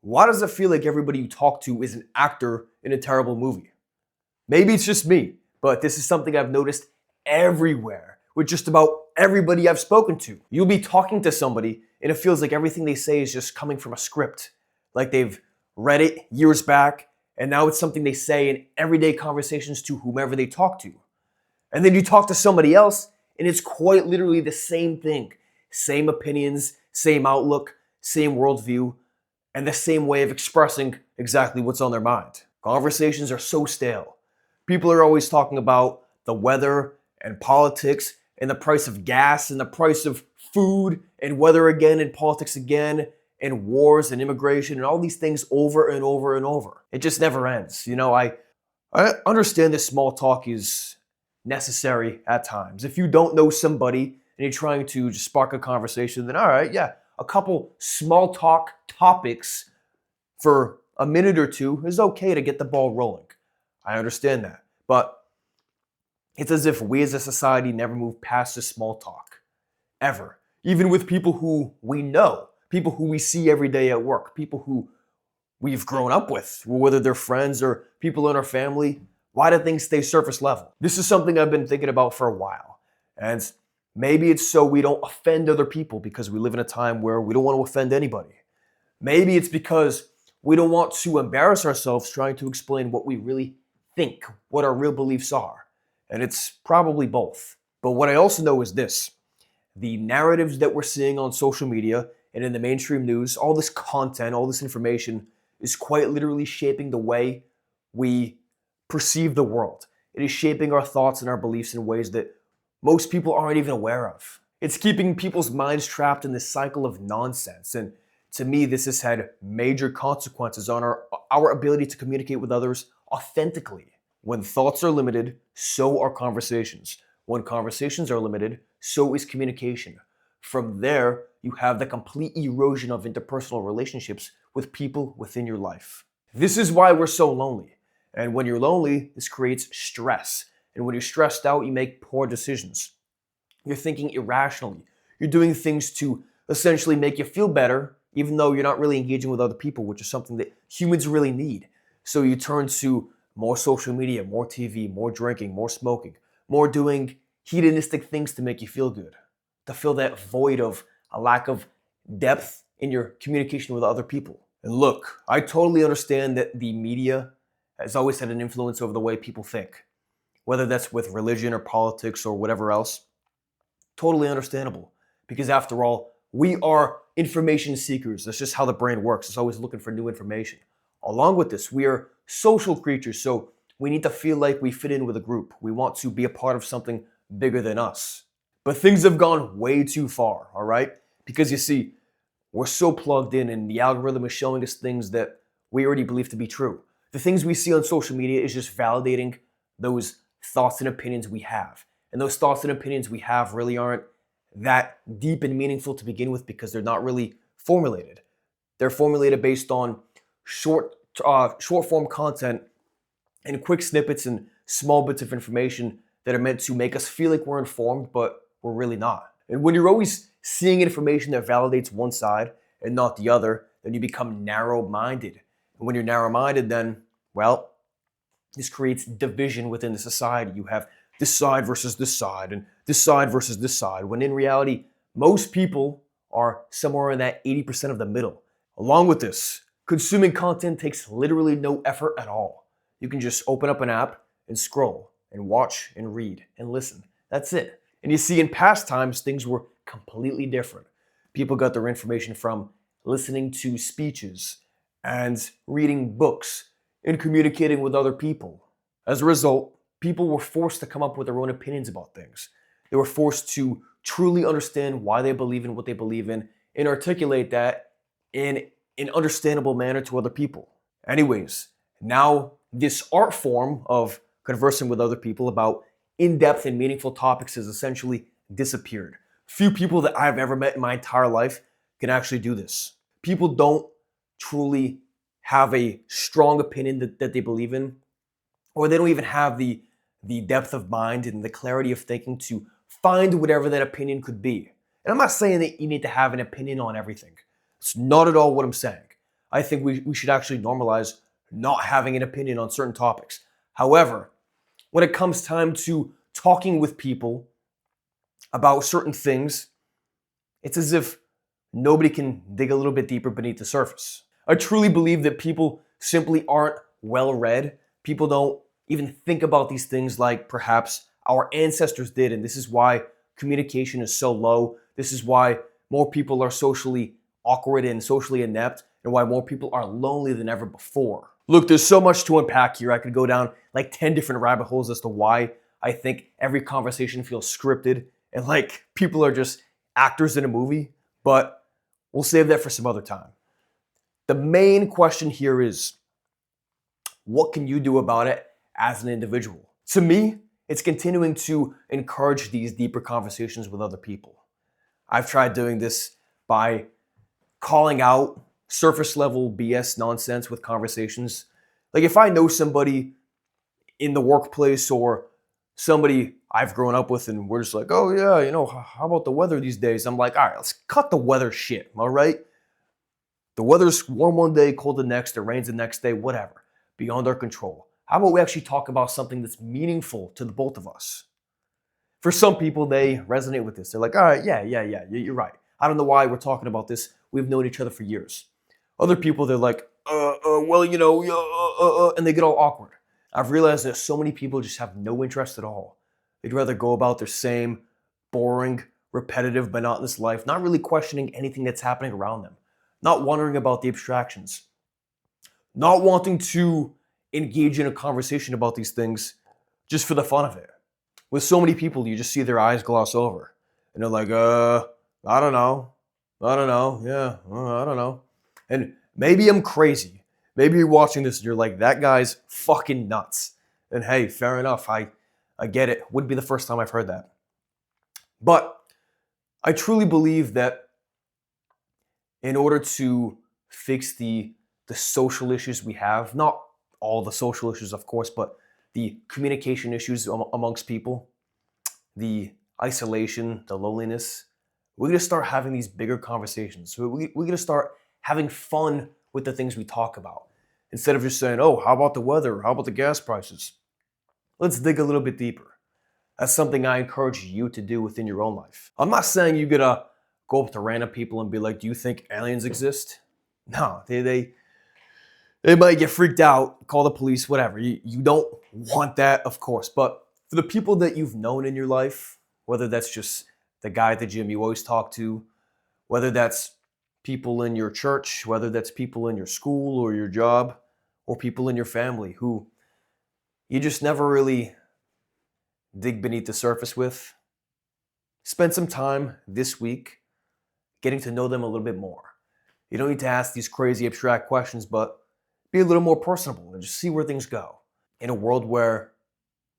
Why does it feel like everybody you talk to is an actor in a terrible movie? Maybe it's just me, but this is something I've noticed everywhere with just about everybody I've spoken to. You'll be talking to somebody and it feels like everything they say is just coming from a script. Like they've read it years back and now it's something they say in everyday conversations to whomever they talk to. And then you talk to somebody else and it's quite literally the same thing. Same opinions, same outlook, same worldview, and the same way of expressing exactly what's on their mind. Conversations are so stale. People are always talking about the weather and politics and the price of gas and the price of food and weather again and politics again and wars and immigration and all these things over and over and over. It just never ends. I understand that small talk is necessary at times. If you don't know somebody and you're trying to just spark a conversation, then all right, yeah, a couple small talk topics for a minute or two is okay to get the ball rolling. I understand that. But it's as if we as a society never move past the small talk, ever. Even with people who we know, people who we see every day at work, people who we've grown up with, whether they're friends or people in our family, why do things stay surface level? This is something I've been thinking about for a while. And maybe it's so we don't offend other people because we live in a time where we don't want to offend anybody. Maybe it's because we don't want to embarrass ourselves trying to explain what we really think, what our real beliefs are. And it's probably both. But what I also know is this. The narratives that we're seeing on social media and in the mainstream news, all this content, all this information is quite literally shaping the way we perceive the world. It is shaping our thoughts and our beliefs in ways that most people aren't even aware of. It's keeping people's minds trapped in this cycle of nonsense. And to me, this has had major consequences on our ability to communicate with others authentically. When thoughts are limited, so are conversations. When conversations are limited, so is communication. From there, you have the complete erosion of interpersonal relationships with people within your life. This is why we're so lonely. And when you're lonely, this creates stress. And when you're stressed out, you make poor decisions. You're thinking irrationally. You're doing things to essentially make you feel better, even though you're not really engaging with other people, which is something that humans really need. So you turn to more social media, more TV, more drinking, more smoking, more doing hedonistic things to make you feel good, to fill that void of a lack of depth in your communication with other people. And look, I totally understand that the media has always had an influence over the way people think, whether that's with religion or politics or whatever else. Totally understandable, because after all, we are information seekers. That's just how the brain works. It's always looking for new information. Along with this, we are social creatures, so we need to feel like we fit in with a group. We want to be a part of something bigger than us. But things have gone way too far, all right? Because you see, we're so plugged in and the algorithm is showing us things that we already believe to be true. The things we see on social media is just validating those thoughts and opinions we have. And those thoughts and opinions we have really aren't that deep and meaningful to begin with because they're not really formulated. They're formulated based on short form content and quick snippets and small bits of information that are meant to make us feel like we're informed, but we're really not. And when you're always seeing information that validates one side and not the other, then you become narrow-minded. And when you're narrow-minded, then, well, this creates division within the society. You have this side versus this side, and this side versus this side, when in reality, most people are somewhere in that 80% of the middle. Along with this, consuming content takes literally no effort at all. You can just open up an app and scroll and watch and read and listen. That's it. And you see, in past times, things were completely different. People got their information from listening to speeches and reading books and communicating with other people. As a result, people were forced to come up with their own opinions about things. They were forced to truly understand why they believe in what they believe in and articulate that in an understandable manner to other people. Anyways, now this art form of conversing with other people about in-depth and meaningful topics has essentially disappeared. Few people that I've ever met in my entire life can actually do this. People don't truly have a strong opinion that they believe in, or they don't even have the depth of mind and the clarity of thinking to find whatever that opinion could be. And I'm not saying that you need to have an opinion on everything. It's not at all what I'm saying. I think we should actually normalize not having an opinion on certain topics. However, when it comes time to talking with people about certain things, it's as if nobody can dig a little bit deeper beneath the surface. I truly believe that people simply aren't well read. People don't even think about these things like perhaps our ancestors did, and this is why communication is so low. This is why more people are socially awkward and socially inept, and why more people are lonely than ever before. Look, there's so much to unpack here. I could go down like 10 different rabbit holes as to why I think every conversation feels scripted and like people are just actors in a movie, but we'll save that for some other time. The main question here is, what can you do about it as an individual? To me, it's continuing to encourage these deeper conversations with other people. I've tried doing this by calling out surface level BS nonsense with conversations. Like if I know somebody in the workplace or somebody I've grown up with and we're just like, oh yeah, how about the weather these days? I'm like, all right, let's cut the weather shit, all right? The weather's warm one day, cold the next, it rains the next day, whatever. Beyond our control. How about we actually talk about something that's meaningful to the both of us? For some people, they resonate with this. They're like, all right, yeah, you're right. I don't know why we're talking about this. We've known each other for years. Other people, they're like, and they get all awkward. I've realized that so many people just have no interest at all. They'd rather go about their same boring, repetitive, monotonous life, not really questioning anything that's happening around them, not wondering about the abstractions, not wanting to engage in a conversation about these things just for the fun of it. With so many people, you just see their eyes gloss over. And they're like, I don't know, yeah, I don't know. And maybe I'm crazy. Maybe you're watching this and you're like, that guy's fucking nuts. And hey, fair enough, I get it. Wouldn't be the first time I've heard that. But I truly believe that in order to fix the social issues we have, not all the social issues, of course, but the communication issues amongst people, the isolation, the loneliness, we're going to start having these bigger conversations. So we're going to start having fun with the things we talk about. Instead of just saying, oh, how about the weather? How about the gas prices? Let's dig a little bit deeper. That's something I encourage you to do within your own life. I'm not saying you're going to go up to random people and be like, do you think aliens exist? No, they might get freaked out, call the police, whatever. You don't want that, of course. But for the people that you've known in your life, whether that's just the guy at the gym you always talk to, whether that's people in your church, whether that's people in your school or your job, or people in your family who you just never really dig beneath the surface with, spend some time this week getting to know them a little bit more. You don't need to ask these crazy abstract questions, but be a little more personable and just see where things go. In a world where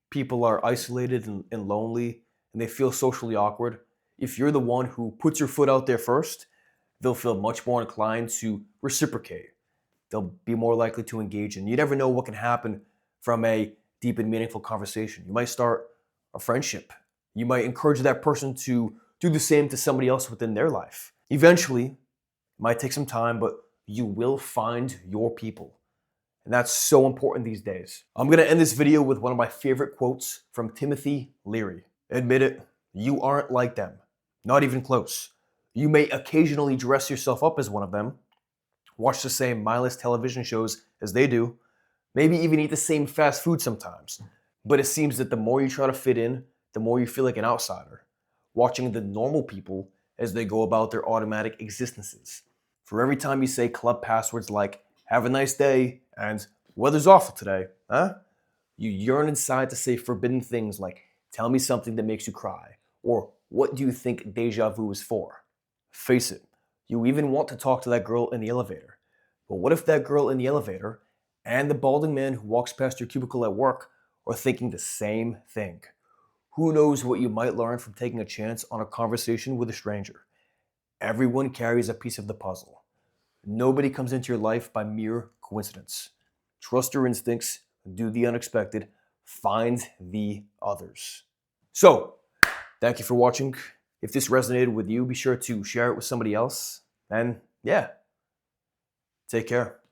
people are isolated and lonely and they feel socially awkward, if you're the one who puts your foot out there first, they'll feel much more inclined to reciprocate. They'll be more likely to engage in. You never know what can happen from a deep and meaningful conversation. You might start a friendship. You might encourage that person to do the same to somebody else within their life. Eventually, it might take some time, but you will find your people. And that's so important these days. I'm going to end this video with one of my favorite quotes from Timothy Leary. Admit it, you aren't like them. Not even close. You may occasionally dress yourself up as one of them, watch the same mindless television shows as they do, maybe even eat the same fast food sometimes. But it seems that the more you try to fit in, the more you feel like an outsider, watching the normal people as they go about their automatic existences. For every time you say club passwords like, have a nice day, and weather's awful today, you yearn inside to say forbidden things like, tell me something that makes you cry, or what do you think deja vu is for? Face it, you even want to talk to that girl in the elevator. But what if that girl in the elevator and the balding man who walks past your cubicle at work are thinking the same thing? Who knows what you might learn from taking a chance on a conversation with a stranger? Everyone carries a piece of the puzzle. Nobody comes into your life by mere coincidence. Trust your instincts, do the unexpected, find the others. So, thank you for watching. If this resonated with you, be sure to share it with somebody else. And yeah, Take care.